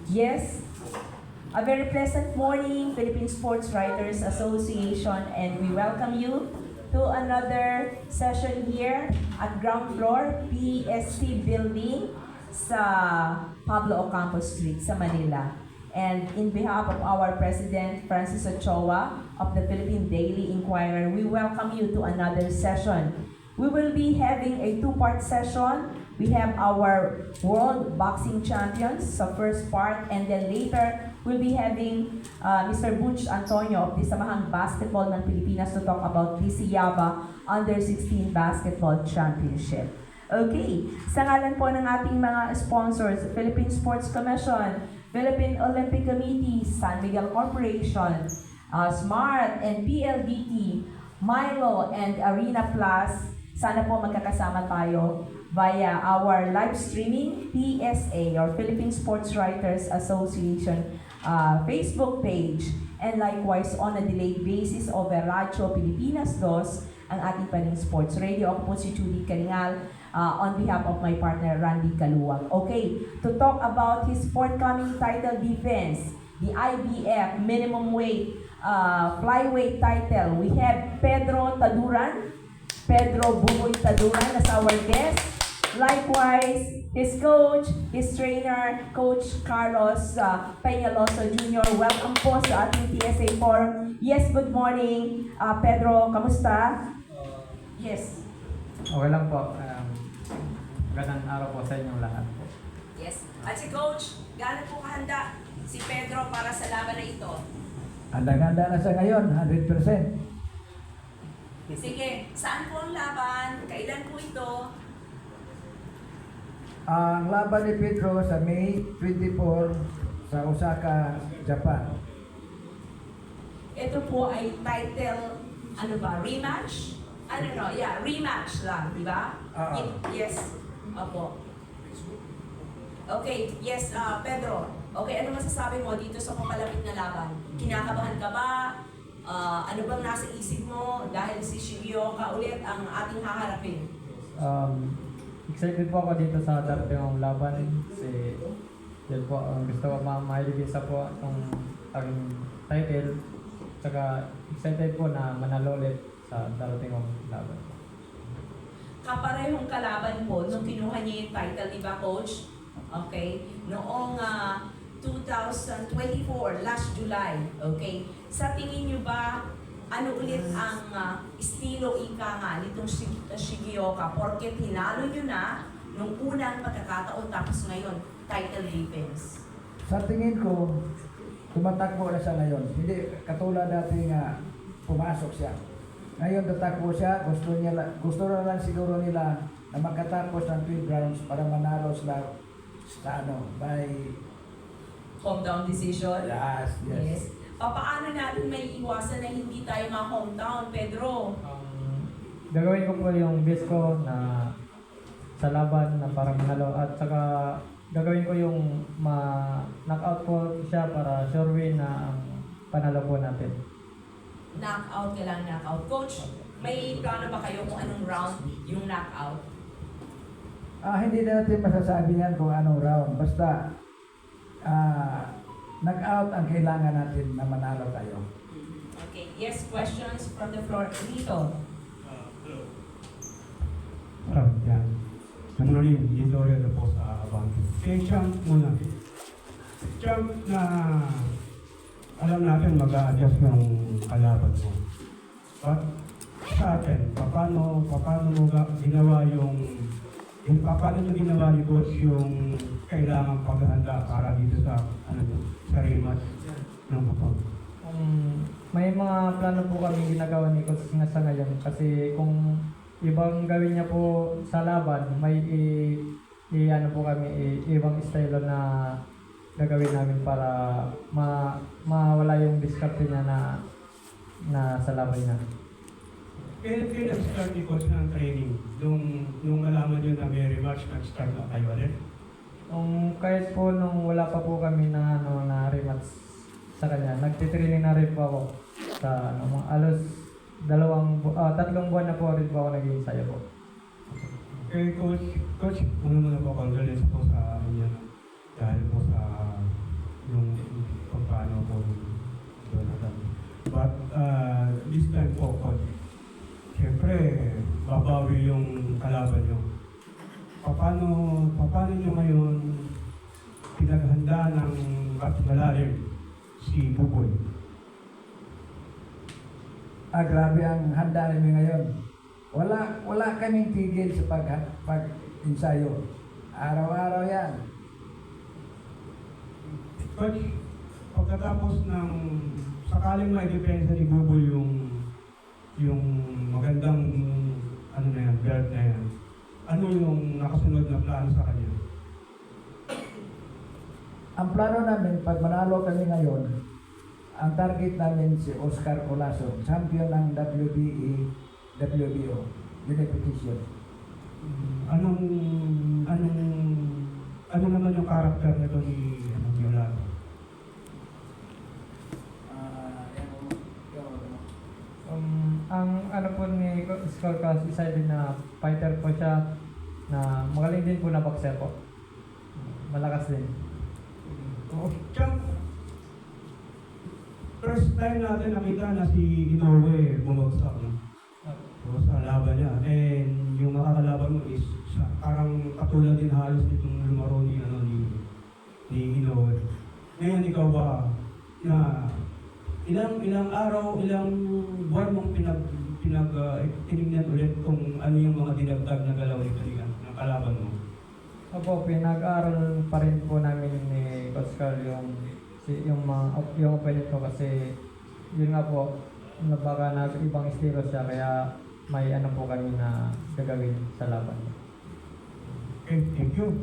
Yes, a very pleasant morning, Philippine Sports Writers Association, and we welcome you to another session here at ground floor, PSC Building sa Pablo Ocampo Street sa Manila. And in behalf of our President Francis Ochoa of the Philippine Daily Inquirer, we welcome you to another session. We will be having a two-part session. We have our World Boxing Champions sa first part, and then later we'll be having Mr. Butch Antonio of the Samahang Basketball ng Pilipinas to talk about the Siyaba Under-16 Basketball Championship. Okay, sa ngalan po ng ating mga sponsors, Philippine Sports Commission, Philippine Olympic Committee, San Miguel Corporation, SMART and PLDT, Milo and Arena Plus, sana po magkakasama tayo via our live streaming PSA or Philippine Sports Writers Association Facebook page, and likewise on a delayed basis over Radyo Pilipinas 2, ang ating paning sports radio. Ako po si Judy Caringal on behalf of my partner Randy Kaluwag. Okay, to talk about his forthcoming title defense, the IBF minimum weight flyweight title, we have Pedro Taduran, Pedro Buboy Taduran as our guest. Likewise, his coach, his trainer, Coach Carlos Peñaloso Jr. Welcome po sa ating TSA Forum. Yes, good morning. Pedro, kamusta? Yes. Okay lang po. Magandang araw po sa inyong lahat po. Yes. At si Coach, gaano po kahanda si Pedro para sa laban na ito? Handa-handa na sa ngayon, 100%. Sige, saan po ang laban? Kailan po ito? Ang laban ni Pedro sa May 24 sa Osaka, Japan. Ito po ay title, ano ba, rematch? Rematch lang, di ba? Yes. Opo. Okay, yes, Pedro. Okay, ano masasabi mo dito sa papalapit na laban? Kinakabahan ka ba? Ano bang nasa isip mo dahil si Shigioka ulit ang ating haharapin? Excited po ako dito sa darating ng laban kasi yun po, gusto ko mailibisa po itong aking title, tsaka excited po na manalo ulit sa darating ng laban. Kaparehong kalaban po nung kinuha niya yung title, di ba, Coach? Okay? Noong 2024, last July, okay? Sa tingin niyo ba, ano ulit ang estilo ika nga nitong Shigioka? Porque tinalo niyo na nung unang pagkakataon tapos ngayon, title defense. Sa tingin ko, tumatakbo na siya ngayon. Hindi katulad dati nga pumasok siya. Ngayon tatakbo siya, gusto na lang siguro nila na magkatapos ng 12 rounds para manalo sila sa by Hometown decision? Yes. Paano natin may iwasan na hindi tayo ma-hometown, Pedro? Gagawin ko po yung best ko na sa laban na para manalo, at saka gagawin ko yung ma-knockout po siya para sure win na ang panalo po natin. Knockout, kailangan knockout. Coach, may plano ba kayo kung anong round yung knockout? Hindi natin masasabi yan kung anong round. Basta knock-out ang kailangan natin na manalo tayo. Okay, yes, questions from the floor. Dito. Yan. Manolin, Ilorio na po sa Abante. Kaya Champ muna. Champ na alam natin mag-a-adjust ng kalaban mo. But sa atin, paano mo ginawa paano mo ginawa ni Coach yung kailangan paghahanda para dito sa rematch ng kapag? May mga plano po kami ginagawa ni Coach nga sa ngayon, kasi kung ibang gawin niya po sa laban, may ano po kami, ibang estilo na gagawin namin para mawala yung diskarte niya na sa laban niya. Kailan nag-start ni Coach ng training? Nung alaman nyo na may rematch, nag-start na kayo ulit? Kahit po nung wala pa po kami na rematch sa kanya, nagtitraining na rin po ako sa mga alos 3 buwan na po rin po ako nag-iinsaya po. Coach, una muna po, condolence po sa inyo dahil po sa time po, coach. Siyempre, babawi yung kalaban nyo. Paano nyo ngayon pinaghanda ng malalim si Buboy? Grabe ang handa namin ngayon. Wala kaming tigil sa pag-ensayo. Araw-araw yan. Coach, pagkatapos ng sakaling may depensa ni Buboy yung magandang ano na yan, belt na yan, ano yung nakasunod na plano sa kanya? Ang plano namin, pag manalo kami ngayon, ang target namin si Oscar Colasso, champion ng WBE, WBO, Unification. Ano naman yung karakter nito ni Violado? Ang ano po ni Skolkas, isa din na fighter po siya na magaling din po na boxer po. Malakas din. Champ, first time natin nakita na si Inoue bumagsak, no? So, sa laban niya. And yung makakalaban mo is parang katulad din halos nitong lumaro ni Inoue. Ngayon ikaw ba na ilang araw, ilang buwan mong tinignan ulit kung ano yung mga dinagdag na galaw nito ng kalaban mo? Opo, pinag-aaral pa rin po namin ni Coach Carl yung opponent ko kasi yun nga po, na baka ibang estilo siya kaya may ano po kami na gagawin sa laban. Okay, thank you.